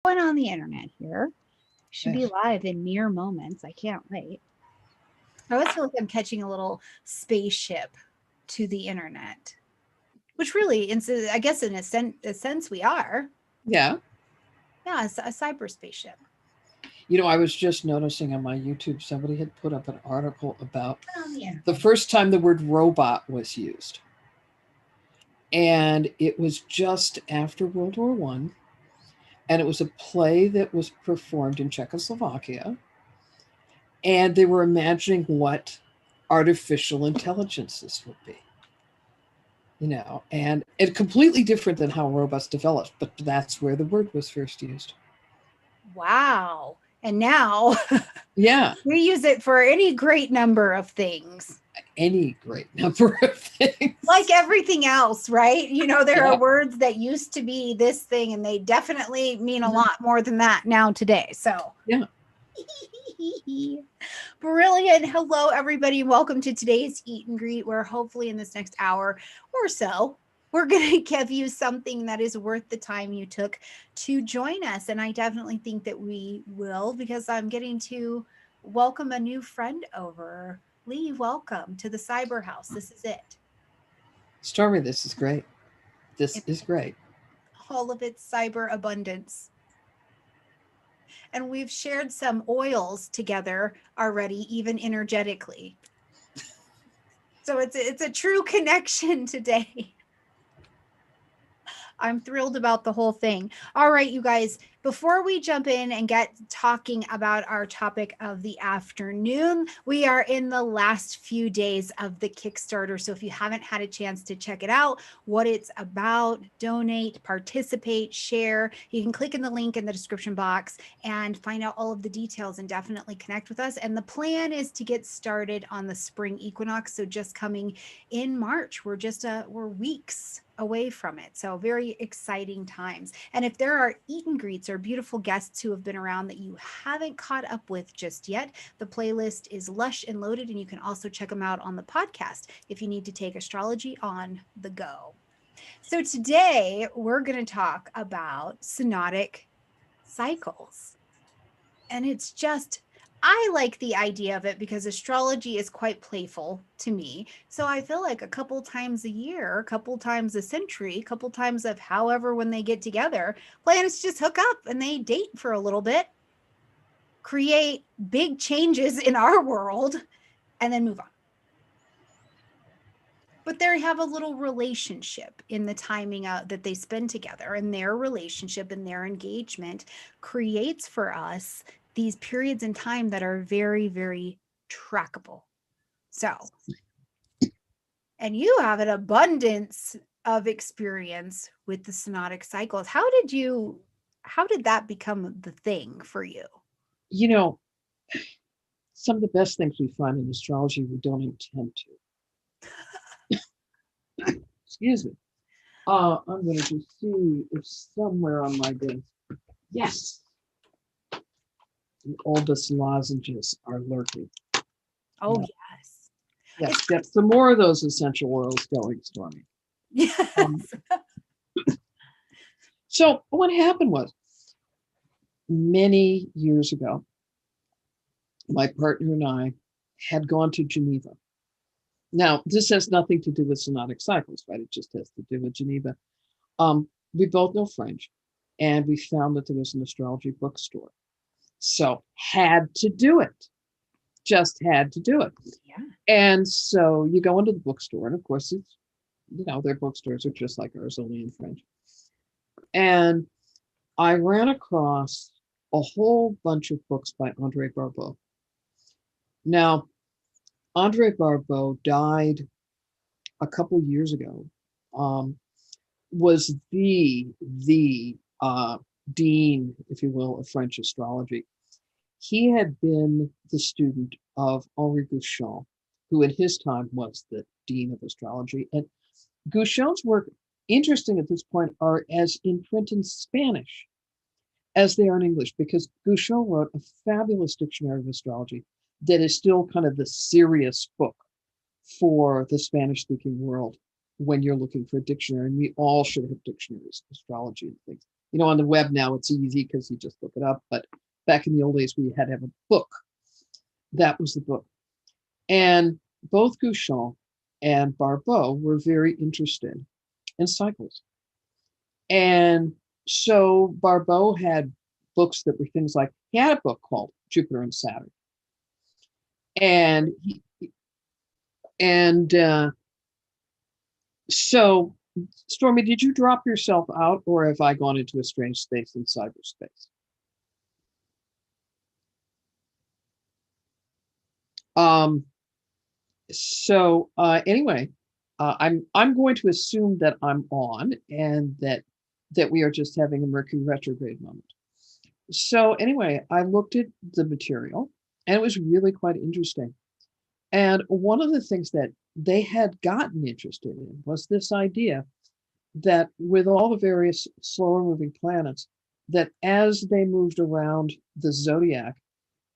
Going on the internet here. Should be Yes. live in mere moments. I can't wait. I always feel like I'm catching a little spaceship to the internet, which really, I guess, in a sense, we are. Yeah. Yeah, it's a cyber spaceship. I was just noticing on my YouTube, somebody had put up an article about On the the internet. first time the word robot was used. And it was just after World War One, and it was a play that was performed in Czechoslovakia, and they were imagining what artificial intelligences would be. And it completely different than how robots developed, but that's where the word was first used. Wow. And now Yeah, we use it for any great number of things. any great number of things. Like everything else, right? There are Yeah, words that used to be this thing and they definitely mean a mhm, lot more than that now today. So, yeah. brilliant. Hello, everybody. Welcome to today's Eat and Greet, where hopefully in this next hour or so, we're going to give you something that is worth the time you took to join us. And I definitely think that we will because I'm getting to welcome a new friend over. Lee, welcome to the Cyber House. This is it. Stormy, this is great. This In is great. all of its cyber abundance. And we've shared some oils together already, even energetically. So it's a true connection today. I'm thrilled about the whole thing. All right, you guys, before we jump in and get talking about our topic of the afternoon, we are in the last few days of the Kickstarter. So if you haven't had a chance to check it out, what it's about, donate, participate, share, you can click in the link in the description box and find out all of the details and definitely connect with us. And the plan is to get started on the spring equinox. So just coming in March, we're weeks away from it. So very exciting times. And if there are eat and greets or beautiful guests who have been around that you haven't caught up with just yet, the playlist is lush and loaded, and you can also check them out on the podcast if you need to take astrology on the go. So today we're going to talk about synodic cycles. And it's just, I like the idea of it because astrology is quite playful to me. So I feel like a couple times a year, a couple times a century, a couple times of however when they get together, planets just hook up and they date for a little bit, create big changes in our world, and then move on. But they have a little relationship in the timing that they spend together, and their relationship and their engagement creates for us these periods in time that are very, very trackable. So, and you have an abundance of experience with the synodic cycles. How did that become the thing for you? You know, some of the best things we find in astrology we don't intend to. Excuse me. I'm going to just see if somewhere on my desk. Yes, the oldest lozenges are lurking. Oh, Yeah. yes. Yes, get some more of those essential oils going, Stormy. Yes. So what happened was many years ago, my partner and I had gone to Geneva. Now, this has nothing to do with synodic cycles, right? It just has to do with Geneva. We both know French, and we found that there was an astrology bookstore. So had to do it. Just had to do it. Yeah. And so you go into the bookstore, and of course it's, their bookstores are just like ours, only in French. And I ran across a whole bunch of books by Andre Barbeau. Now, Andre Barbeau died a couple years ago. Was the dean, if you will, of French astrology. He had been the student of Henri Gouchon, who in his time was the dean of astrology. And Gouchon's work, interesting at this point, are as in print in Spanish as they are in English, because Gouchon wrote a fabulous dictionary of astrology that is still kind of the serious book for the Spanish-speaking world when you're looking for a dictionary. And we all should have dictionaries of astrology and things. On the web now it's easy because you just look it up. But back in the old days, we had to have a book. That was the book. And both Guichon and Barbeau were very interested in cycles. And so Barbeau had books that were things like, he had a book called Jupiter and Saturn. So, Stormy, did you drop yourself out, or have I gone into a strange space in cyberspace? Anyway, I'm going to assume that I'm on, and that we are just having a Mercury retrograde moment. So anyway, I looked at the material, and it was really quite interesting. And one of the things that they had gotten interested in was this idea that with all the various slower moving planets, that as they moved around the zodiac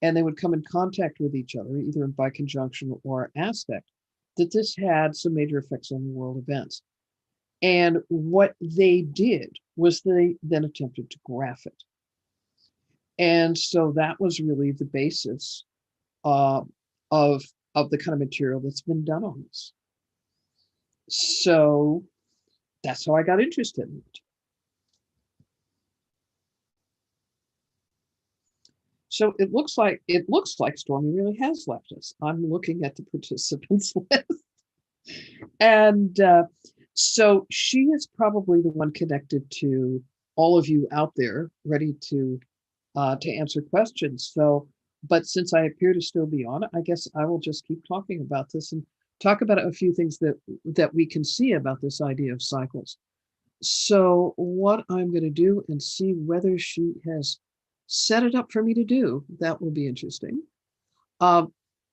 and they would come in contact with each other, either by conjunction or aspect, that this had some major effects on world events. And what they did was they then attempted to graph it. And so that was really the basis of the kind of material that's been done on this. So that's how I got interested in it. So it looks like Stormy really has left us. I'm looking at the participants list. And so she is probably the one connected to all of you out there ready to answer questions. So, but since I appear to still be on, I guess I will just keep talking about this and talk about a few things that we can see about this idea of cycles. So what I'm going to do, and see whether she has set it up for me to do, that will be interesting,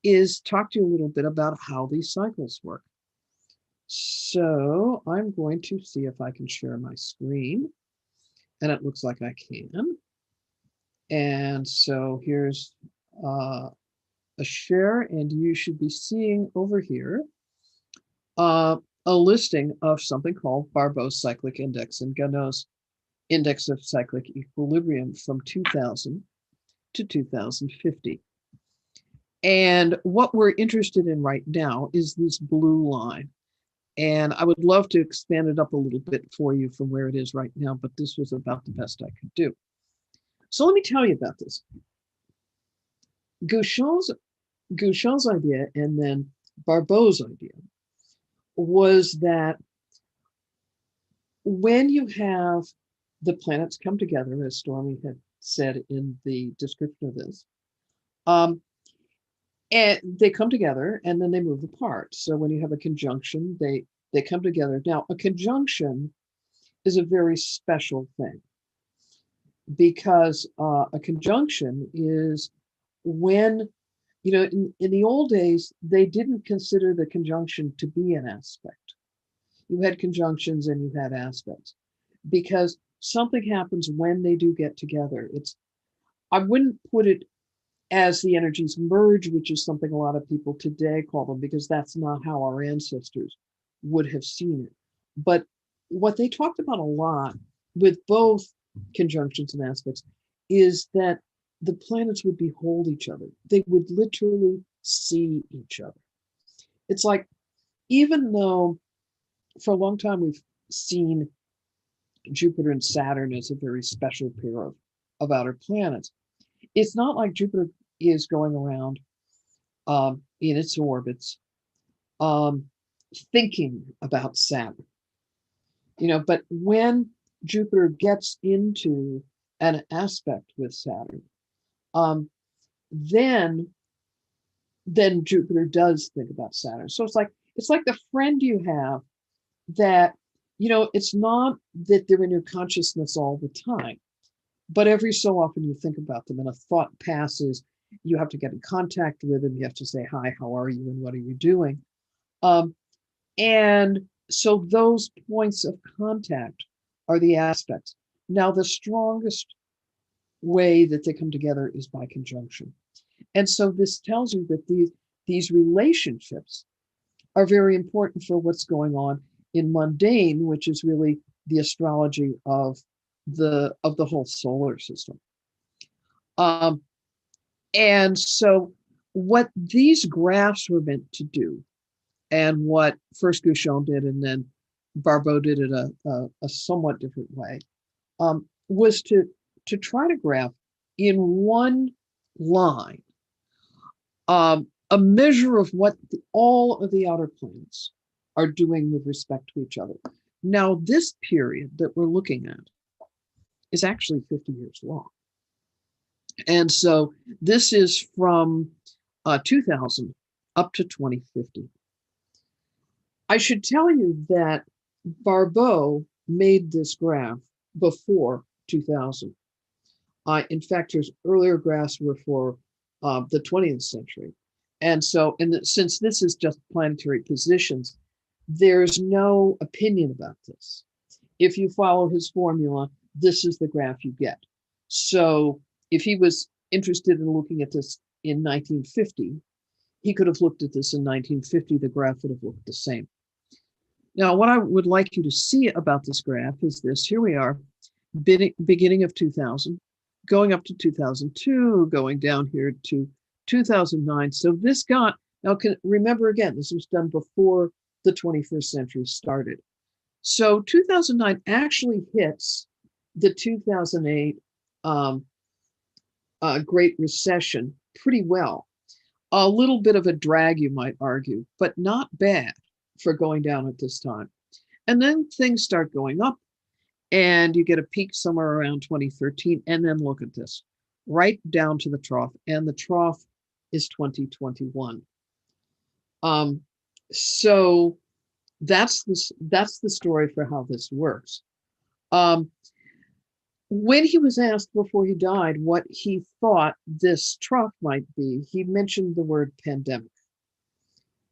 is talk to you a little bit about how these cycles work. So I'm going to see if I can share my screen, and it looks like I can. And so here's a share, and you should be seeing over here a listing of something called Barbocyclic Index and Ganot's Index of Cyclic Equilibrium from 2000 to 2050. And what we're interested in right now is this blue line. And I would love to expand it up a little bit for you from where it is right now, but this was about the best I could do. So let me tell you about this. Guichon's idea, and then Barbeau's idea, was that when you have the planets come together, as Stormy had said in the description of this, and they come together and then they move apart. So when you have a conjunction, they come together. Now, a conjunction is a very special thing, because a conjunction is when, in the old days, they didn't consider the conjunction to be an aspect. You had conjunctions and you had aspects, because something happens when they do get together. I wouldn't put it as the energies merge, which is something a lot of people today call them, because that's not how our ancestors would have seen it. But what they talked about a lot with both conjunctions and aspects is that the planets would behold each other. They would literally see each other. It's like, even though for a long time we've seen Jupiter and Saturn as a very special pair of outer planets, it's not like Jupiter is going around in its orbits thinking about Saturn. But when Jupiter gets into an aspect with Saturn, then Jupiter does think about Saturn. So it's like the friend you have that, it's not that they're in your consciousness all the time, but every so often you think about them and a thought passes. You have to get in contact with them. You have to say, hi, how are you? And what are you doing? And so those points of contact are the aspects. Now, the strongest way that they come together is by conjunction. And so this tells you that these relationships are very important for what's going on in mundane, which is really the astrology of the whole solar system. And so what these graphs were meant to do, and what first Gouchon did and then Barbeau did it a somewhat different way, was to try to graph in one line a measure of what all of the outer planets are doing with respect to each other. Now, this period that we're looking at is actually 50 years long. And so this is from 2000 up to 2050. I should tell you that Barbeau made this graph before 2000. In fact, his earlier graphs were for the 20th century. And so, since this is just planetary positions, there's no opinion about this. If you follow his formula, this is the graph you get. So if he was interested in looking at this in 1950, he could have looked at this in 1950, the graph would have looked the same. Now, what I would like you to see about this graph is this. Here we are, beginning of 2000, going up to 2002, going down here to 2009. So this got, now remember again, this was done before the 21st century started. So 2009 actually hits the 2008 Great Recession pretty well. A little bit of a drag, you might argue, but not bad for going down at this time. And then things start going up, and you get a peak somewhere around 2013. And then look at this, right down to the trough, and the trough is 2021. So that's the story for how this works. When he was asked before he died what he thought this trough might be, he mentioned the word pandemic.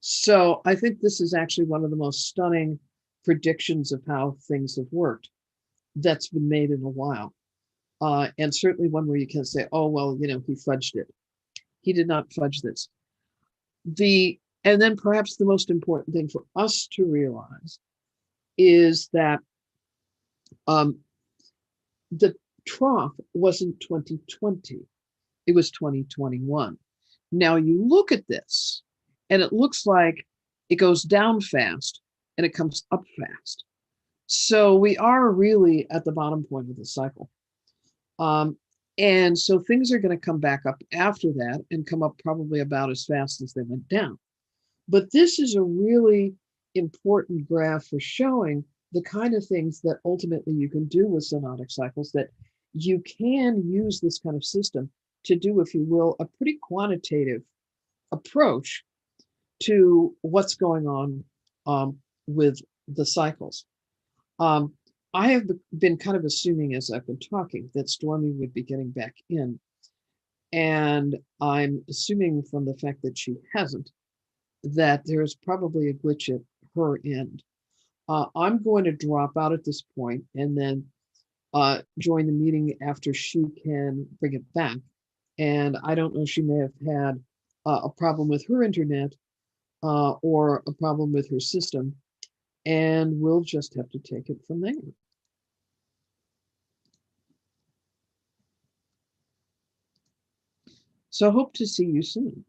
So I think this is actually one of the most stunning predictions of how things have worked that's been made in a while. And certainly one where you can say, oh, well, you know, he fudged it. He did not fudge this. And then perhaps the most important thing for us to realize is that the trough wasn't 2020, it was 2021. Now you look at this, and it looks like it goes down fast and it comes up fast. So we are really at the bottom point of the cycle. And so things are going to come back up after that and come up probably about as fast as they went down. But this is a really important graph for showing the kind of things that ultimately you can do with synodic cycles, that you can use this kind of system to do, if you will, a pretty quantitative approach to what's going on with the cycles. I have been kind of assuming as I've been talking that Stormy would be getting back in. And I'm assuming from the fact that she hasn't, that there's probably a glitch at her end. I'm going to drop out at this point and then join the meeting after she can bring it back. And I don't know, she may have had a problem with her internet or a problem with her system, and we'll just have to take it from there. So hope to see you soon.